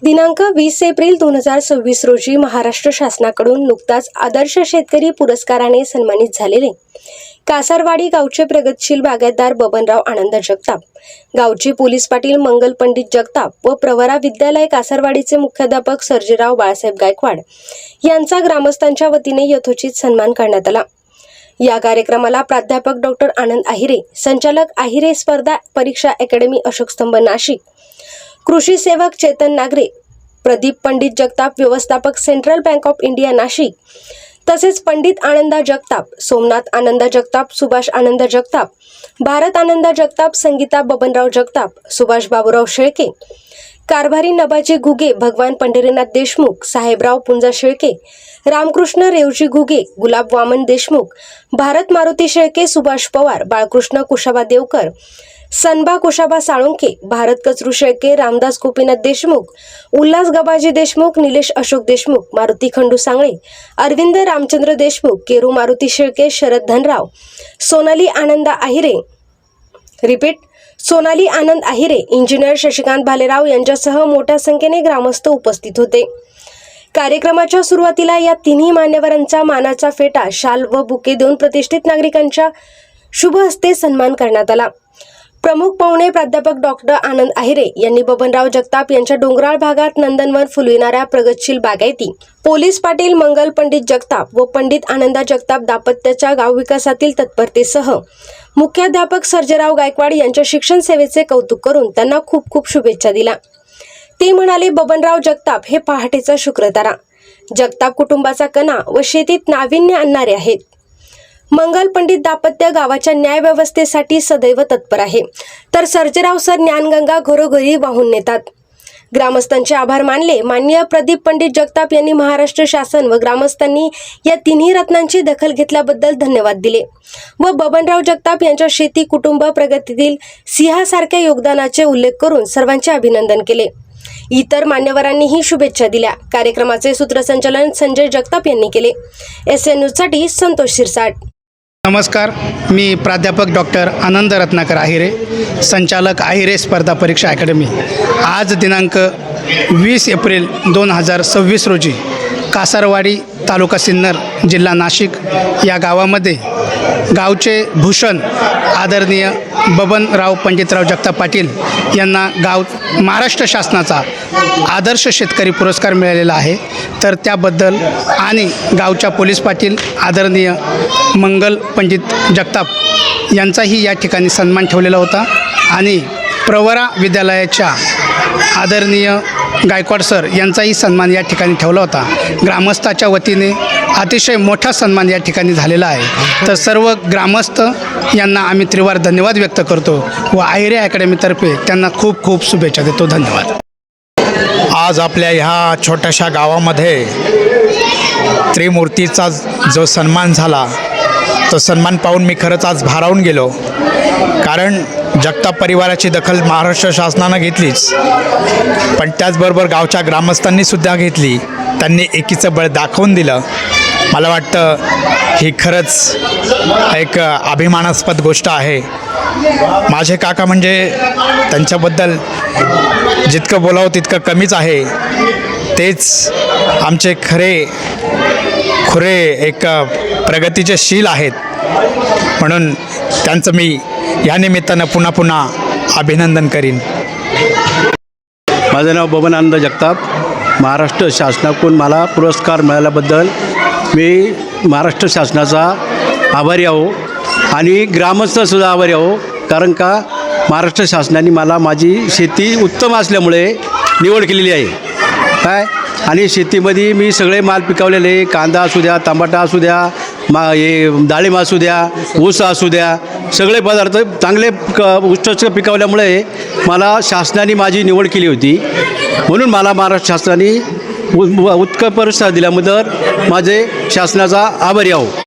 दिनांक 20 एप्रिल 2026 रोजी महाराष्ट्र शासनाकडून नुकताच आदर्श शेतकरी पुरस्काराने सन्मानित झालेले कासारवाडी गावचे प्रगतशील बागायतदार बबनराव आनंद जगताप, गावचे पोलीस पाटील मंगल पंडित जगताप व प्रवरा विद्यालय कासारवाडीचे मुख्याध्यापक सर्जेराव बाळासाहेब गायकवाड यांचा ग्रामस्थांच्या वतीने यथोचित सन्मान करण्यात आला। या कार्यक्रमाला प्राध्यापक डॉक्टर आनंद आहिरे, संचालक आहिरे स्पर्धा परीक्षा अकॅडमी अशोक स्तंभ नाशिक, कृषी सेवक चेतन नागरे, प्रदीप पंडित जगताप व्यवस्थापक central bank of India Nashik, तसेच पंडित आनंदा जगताप, सोमनाथ आनंदा जगताप, सुभाष आनंद जगताप, भारत आनंदा जगताप, संगीता बबनराव जगताप, सुभाष बाबूराव शेळके, कारभारी नबाजी घुगे, भगवान पंढरीनाथ देशमुख, साहेबराव पुंजा शेळके, रामकृष्ण रेवजी घुगे, गुलाब वामन देशमुख, भारत मारुती शेळके, सुभाष पवार, बाळकृष्ण कुशाबा देवकर, सनबा कुशाबा साळुंके, भारत कचरू शेळके, रामदास गोपीनाथ देशमुख, उल्हास गबाजी देशमुख, निलेश अशोक देशमुख, मारुती खंडू सांगळे, अरविंद रामचंद्र देशमुख, केरू मारुती शेळके, शरद धनराव, सोनाली आनंद आहिरे, इंजिनियर शशिकांत भालेराव यांच्यासह मोठ्या संख्येने ग्रामस्थ उपस्थित होते। कार्यक्रमाच्या सुरुवातीला या तिन्ही मान्यवरांचा मानाचा फेटा, शाल व बुके देऊन प्रतिष्ठित नागरिकांच्या शुभ हस्ते सन्मान करण्यात आला। प्रमुख पाहुणे प्राध्यापक डॉक्टर आनंद आहिरे यांनी बबनराव जगताप यांच्या डोंगराळ भागात नंदनवन फुलविणाऱ्या प्रगतशील बागायती, पोलीस पाटील मंगल पंडित जगताप व पंडित आनंदा जगताप दाम्पत्याच्या गाव विकासातील तत्परतेसह मुख्याध्यापक सर्जेराव गायकवाड यांच्या शिक्षण सेवेचे कौतुक करून त्यांना खूप खूप शुभेच्छा दिल्या। ते म्हणाले, बबनराव जगताप हे पहाटेचा शुक्रतारा, जगताप कुटुंबाचा कणा व शेतीत नाविन्य आणणारे आहेत। मंगल पंडित दाम्पत्य गावाच्या न्याय व्यवस्थेसाठी सदैव तत्पर आहे, तर सर्जेराव सर ज्ञानगंगा घरोघरी वाहून नेतात। ग्रामस्थांचे आभार मानले। माननीय प्रदीप पंडित जगताप यांनी महाराष्ट्र शासन व ग्रामस्थांनी या तिन्ही रत्नांची दखल घेतल्याबद्दल धन्यवाद दिले व बबनराव जगताप यांच्या शेती कुटुंब प्रगतीतील सिंहासारख्या योगदानाचे उल्लेख करून सर्वांचे अभिनंदन केले। इतर मान्यवरांनीही शुभेच्छा दिल्या। कार्यक्रमाचे सूत्रसंचालन संजय जगताप यांनी केले। SN न्यूजसाठी संतोष शिरसाट। नमस्कार, मी प्राध्यापक डॉक्टर आनंद रत्नाकर आहिरे, संचालक आहिरे स्पर्धा परीक्षा अकॅडमी। आज दिनांक 20 एप्रिल 2026 रोजी कासारवाडी, तालुका सिन्नर, जिल्हा नाशिक या गावामध्ये गावचे भूषण आदरणीय बबनराव पंडितराव जगताप पाटील यांना महाराष्ट्र शासनाचा आदर्श शेतकरी पुरस्कार मिळालेला आहे। तर त्याबद्दल आणि गावच्या पोलीस पाटील आदरणीय मंगल पंडित जगताप यांचाही या ठिकाणी सन्मान ठेवलेला होता आणि प्रवरा विद्यालयाच्या आदरणीय गायकवाड सर यांचाही सन्मान या ठिकाणी ठेवला होता। ग्रामस्थाच्या वतीने अतिशय मोठा सन्मान या ठिकाणी झालेला आहे। तर सर्व ग्रामस्थ यांना आम्ही त्रिवार धन्यवाद व्यक्त करतो व आहिरे अकॅडमीतर्फे त्यांना खूप खूप शुभेच्छा देतो। धन्यवाद। आज आपल्या ह्या छोट्याशा गावामध्ये त्रिमूर्तीचा जो सन्मान झाला तो सन्मान पाहून मी खरंच आज भारावून गेलो, कारण जगताप परिवाराची दखल महाराष्ट्र शासनानं घेतलीच, पण त्याचबरोबर गावच्या ग्रामस्थांनीसुद्धा घेतली। त्यांनी एकीचं बळ दाखवून दिलं। मला वाटतं ही खरंच एक अभिमानास्पद गोष्ट आहे। माझे काका म्हणजे त्यांच्याबद्दल जितकं बोलावं तितकं कमीच आहे। तेच आमचे खुरे एक प्रगतीचे शील आहेत, म्हणून त्यांचं मी या निमित्तानं पुन्हा अभिनंदन करीन। माझं नाव बबन आनंद जगताप। महाराष्ट्र शासनाकडून मला पुरस्कार मिळाल्याबद्दल मी महाराष्ट्र शासनाचा आभारी आहो आणि ग्रामस्थसुद्धा आभारी आहो, कारण का महाराष्ट्र शासनाने मला माझी शेती उत्तम असल्यामुळे निवड केलेली आहे आणि शेतीमध्ये मी सगळे माल पिकवलेले, कांदा असू द्या, टमाटा असू द्या, डाळिंब असू द्या, ऊस असू द्या, सगळे पदार्थ चांगले उत्कृष्ट पिकवल्यामुळे मला शासनाने माझी निवड केली होती। म्हणून मला महाराष्ट्र शासनाने उत्कृष्ट पुरस्कार दिल्याबद्दल माझे शासनाचा आभारी आहो।